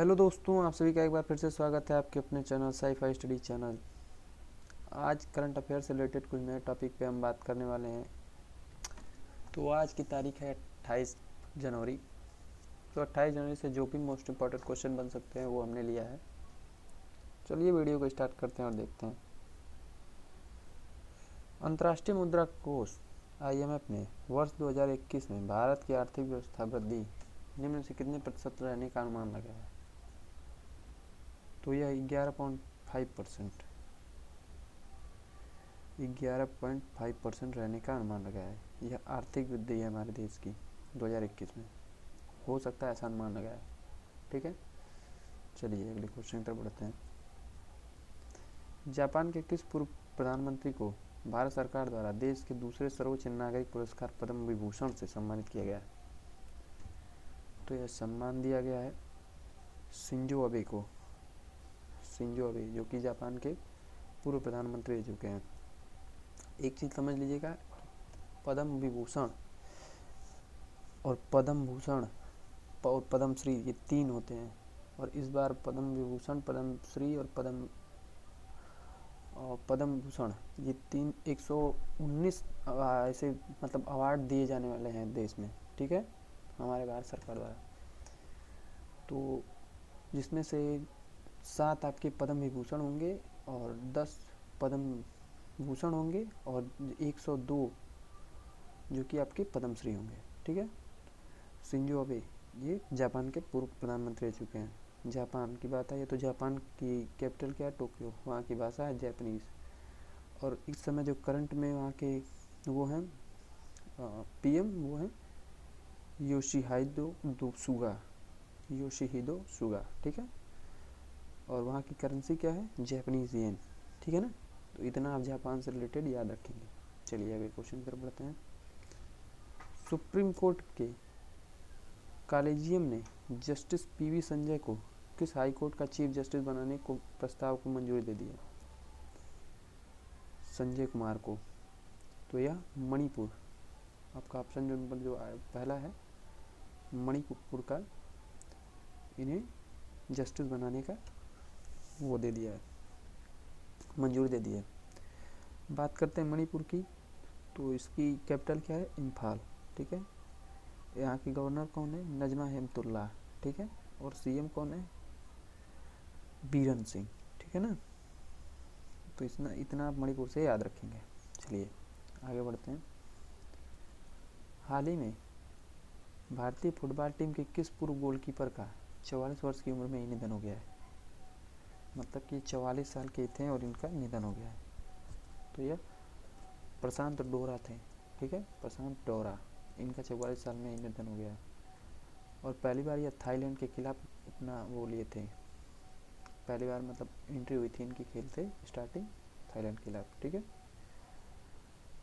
Hello दोस्तों, आप सभी का एक बार फिर से स्वागत है आपके अपने चैनल साई-फाई स्टडी चैनल। आज करंट अफेयर से रिलेटेड कुछ नए टॉपिक पे हम बात करने वाले हैं। तो आज की तारीख है 28 जनवरी। तो 28 जनवरी से जो भी मोस्ट इम्पॉर्टेंट क्वेश्चन बन सकते हैं वो हमने लिया है। चलिए वीडियो को स्टार्ट करते हैं और देखते हैं। अंतर्राष्ट्रीय मुद्रा कोष IMF ने वर्ष 2021 में भारत की आर्थिक व्यवस्था वृद्धि निम्न से कितने प्रतिशत रहने का अनुमान लगाया है? तो यह 11.5% 11.5% रहने का अनुमान लगाया है। यह आर्थिक वृद्धि है हमारे देश की 2021 में। हो सकता है ऐसा अनुमान लगाया है। ठीक है, चलिए अगले क्वेश्चन की तरफ बढ़ते हैं। जापान के किस पूर्व प्रधानमंत्री को भारत सरकार द्वारा देश के दूसरे सर्वोच्च नागरिक पुरस्कार पद्म विभूषण से सम्मानित किया गया है? तो यह सम्मान दिया गया है शिंजो अबे को। शिंजो अबे जो कि जापान के पूर्व प्रधानमंत्री रह चुके हैं। एक चीज़ समझ लीजिएगा, पद्म विभूषण और पद्म भूषण और पद्म श्री ये तीन होते हैं, और इस बार पद्म विभूषण, पद्म श्री और पद्म भूषण ये तीन 119 ऐसे मतलब अवार्ड दिए जाने वाले हैं देश में। ठीक है, हमारे भारत सरकार द्वारा। तो जिसमें से 7 आपके पद्म विभूषण होंगे और 10 पद्म भूषण होंगे और 102 जो कि आपके पद्म श्री होंगे। ठीक है, शिंजो अबे ये जापान के पूर्व प्रधानमंत्री रह चुके हैं। जापान की बात है तो जापान की कैपिटल क्या है? टोक्यो। वहाँ की भाषा है जापानीज़। और इस समय जो करंट में वहाँ के वो हैं PM वो हैं योशिहिदो सुगा। ठीक है, और वहाँ की करेंसी क्या है? जापानीज़ येन। ठीक है ना, तो इतना आप जापान से रिलेटेड याद रखेंगे। चलिए अगले क्वेश्चन की तरफ बढ़ते हैं। सुप्रीम कोर्ट के कॉलेजियम ने जस्टिस PV संजय को किस हाई कोर्ट का चीफ जस्टिस बनाने को प्रस्ताव को मंजूरी दे दी है? संजय कुमार को। तो यह मणिपुर आपका ऑप्शन जो नंबर जो पहला है, मणिपुर का इन्हें जस्टिस बनाने का वो दे दिया है, मंजूरी दे दी है। बात करते हैं मणिपुर की, तो इसकी कैपिटल क्या है? इम्फाल। ठीक है, यहाँ की गवर्नर कौन है? नजमा हेमतुल्लाह। ठीक है, और CM कौन है? बीरन सिंह। ठीक है ना, तो इतना आप मणिपुर से याद रखेंगे। चलिए आगे बढ़ते हैं। हाल ही में भारतीय फुटबॉल टीम के किस पूर्व गोलकीपर का 44 वर्ष की उम्र में ही निधन हो गया है? मतलब कि 44 साल के थे और इनका निधन हो गया है। तो यह प्रशांत डोरा थे। ठीक है, प्रशांत डोरा, इनका 44 साल में ही निधन हो गया है। और पहली बार यह थाईलैंड के खिलाफ अपना वो लिए थे, पहली बार मतलब एंट्री हुई थी इनकी खेल से स्टार्टिंग थाईलैंड के खिलाफ। ठीक है,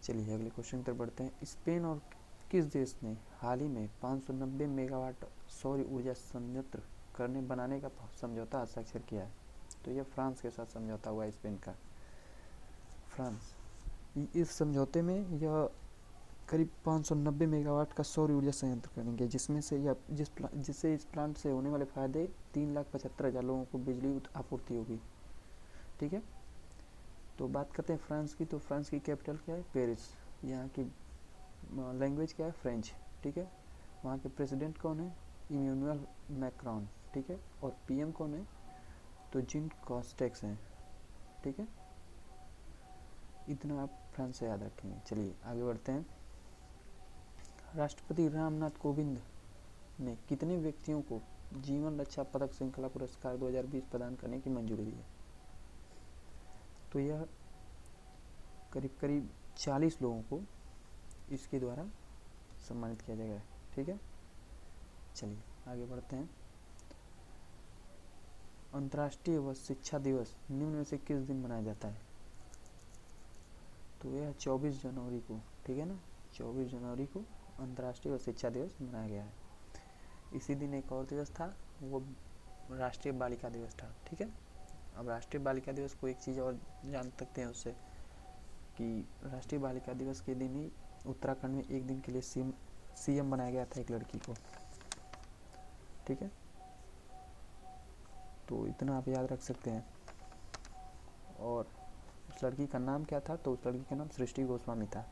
चलिए अगले क्वेश्चन की तरफ बढ़ते हैं। स्पेन और किस देश ने हाल ही में 590 मेगावाट सौर ऊर्जा संयंत्र बनाने का समझौता हस्ताक्षर किया है? तो यह फ्रांस के साथ समझौता हुआ है, स्पेन का। फ्रांस इस समझौते में यह करीब 590 मेगावाट का सौर ऊर्जा संयंत्र करेंगे, जिसमें से जिससे इस प्लांट से होने वाले फायदे 3,75,000 लोगों को बिजली आपूर्ति होगी। ठीक है, तो बात करते हैं फ्रांस की। तो फ्रांस की कैपिटल क्या है? पेरिस। यहाँ की लैंग्वेज क्या है? फ्रेंच। ठीक है, वहाँ के प्रेसिडेंट कौन है? Emmanuel Macron. ठीक है, और PM कौन है? तो जीन कास्टेक्स हैं। ठीक है, इतना आप फ्रांस से याद रखेंगे। चलिए आगे बढ़ते हैं। राष्ट्रपति रामनाथ कोविंद ने कितने व्यक्तियों को जीवन रक्षा पदक श्रृंखला पुरस्कार 2020 प्रदान करने की मंजूरी दी है? तो यह करीब करीब 40 लोगों को इसके द्वारा सम्मानित किया जाएगा। ठीक है, चलिए आगे बढ़ते हैं। अंतर्राष्ट्रीय व शिक्षा दिवस निम्न में से किस दिन मनाया जाता है? तो यह 24 जनवरी को। ठीक है ना, 24 जनवरी को अंतर्राष्ट्रीय व शिक्षा दिवस मनाया गया है। इसी दिन एक और दिवस था, वो राष्ट्रीय बालिका दिवस था। ठीक है, अब राष्ट्रीय बालिका दिवस को एक चीज़ और जान सकते हैं उससे कि राष्ट्रीय बालिका दिवस के दिन ही उत्तराखंड में एक दिन के लिए CM बनाया गया था एक लड़की को। ठीक है, तो इतना आप याद रख सकते हैं। और उस लड़की का नाम क्या था, तो उस लड़की का नाम सृष्टि गोस्वामी था,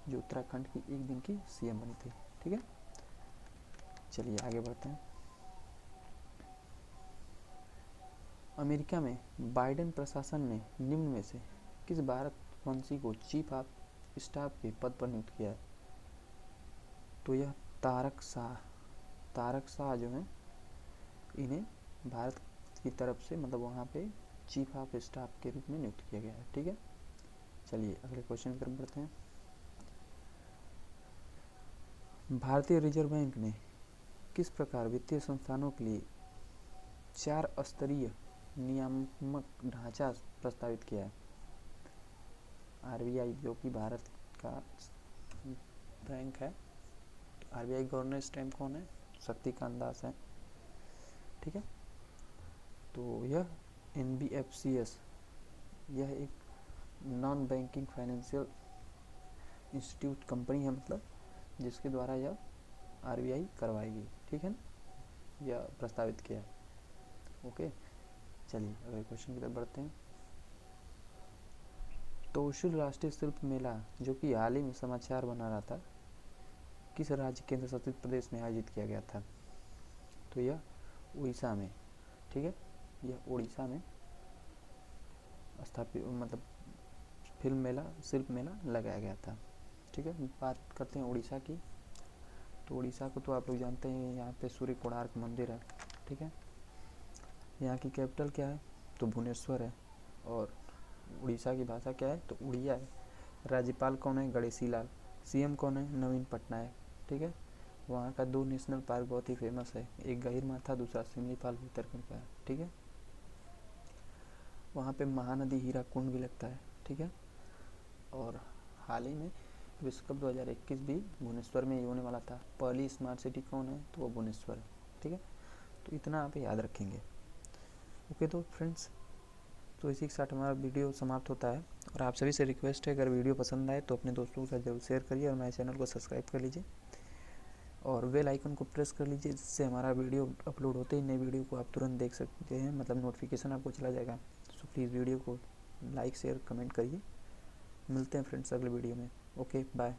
जो उत्तराखंड की एक दिन की सीएम बनी थी। ठीक है, चलिए आगे बढ़ते हैं। अमेरिका में बाइडेन प्रशासन ने निम्न में से किस भारतवंशी को चीफ ऑफ स्टाफ के पद पर नियुक्त किया है? तो यह तारक शाह जो है, इन्हें भारत की तरफ से मतलब वहाँ पे चीफ ऑफ स्टाफ के रूप में नियुक्त किया गया है। ठीक है, चलिए अगले क्वेश्चन की तरफ बढ़ते हैं। भारतीय रिजर्व बैंक ने किस प्रकार वित्तीय संस्थानों के लिए 4 स्तरीय नियामक ढांचा प्रस्तावित किया है? आरबीआई जो कि भारत का बैंक है, आरबीआई गवर्नर इस टाइम कौन है? शक्तिकांत दास है। ठीक है, तो यह NBFCS, यह एक non banking financial institute company है, मतलब जिसके द्वारा यह आरबीआई करवाएगी। ठीक है ना, यह प्रस्तावित किया है। ओके, चलिए अगले क्वेश्चन की तरफ बढ़ते हैं। तोशिल राष्ट्रीय शिल्प मेला जो कि हाल ही में समाचार बना रहा था, किस राज्य केंद्र शासित प्रदेश में आयोजित किया गया था? तो यह उड़ीसा में। ठीक है, यह उड़ीसा में स्थापित मतलब फिल्म मेला, शिल्प मेला लगाया गया था। ठीक है, बात करते हैं उड़ीसा की। तो उड़ीसा को तो आप लोग जानते हैं, यहाँ पे सूर्य कोणार्क मंदिर है। ठीक है, यहाँ की कैपिटल क्या है? तो भुवनेश्वर है। और उड़ीसा की भाषा क्या है? तो उड़िया है। राज्यपाल कौन है? गणेशी लाल। सीएम कौन है? नवीन पटनायक। ठीक है, वहाँ का 2 नेशनल पार्क बहुत ही फेमस है, एक गहीर माथा, दूसरा सिमलीपाल उत्तराखंड का है। ठीक है, वहाँ पे महानदी हीराकुंड भी लगता है। ठीक है, और हाल ही में विश्व कप 2021 भी भुवनेश्वर में ही होने वाला था। पहली स्मार्ट सिटी कौन है? तो वो भुवनेश्वर है। ठीक है, तो इतना आप याद रखेंगे। ओके तो फ्रेंड्स, तो इसी के साथ हमारा वीडियो समाप्त होता है। और आप सभी से रिक्वेस्ट है, अगर वीडियो पसंद आए तो अपने दोस्तों के साथ जरूर शेयर करिए और हमारे चैनल को सब्सक्राइब कर लीजिए और बेल आइकन को प्रेस कर लीजिए, जिससे हमारा वीडियो अपलोड होते ही नए वीडियो को आप तुरंत देख सकते हैं, मतलब नोटिफिकेशन आपको चला जाएगा। सो प्लीज़ वीडियो को लाइक शेयर कमेंट करिए। मिलते हैं फ्रेंड्स अगले वीडियो में। Okay bye.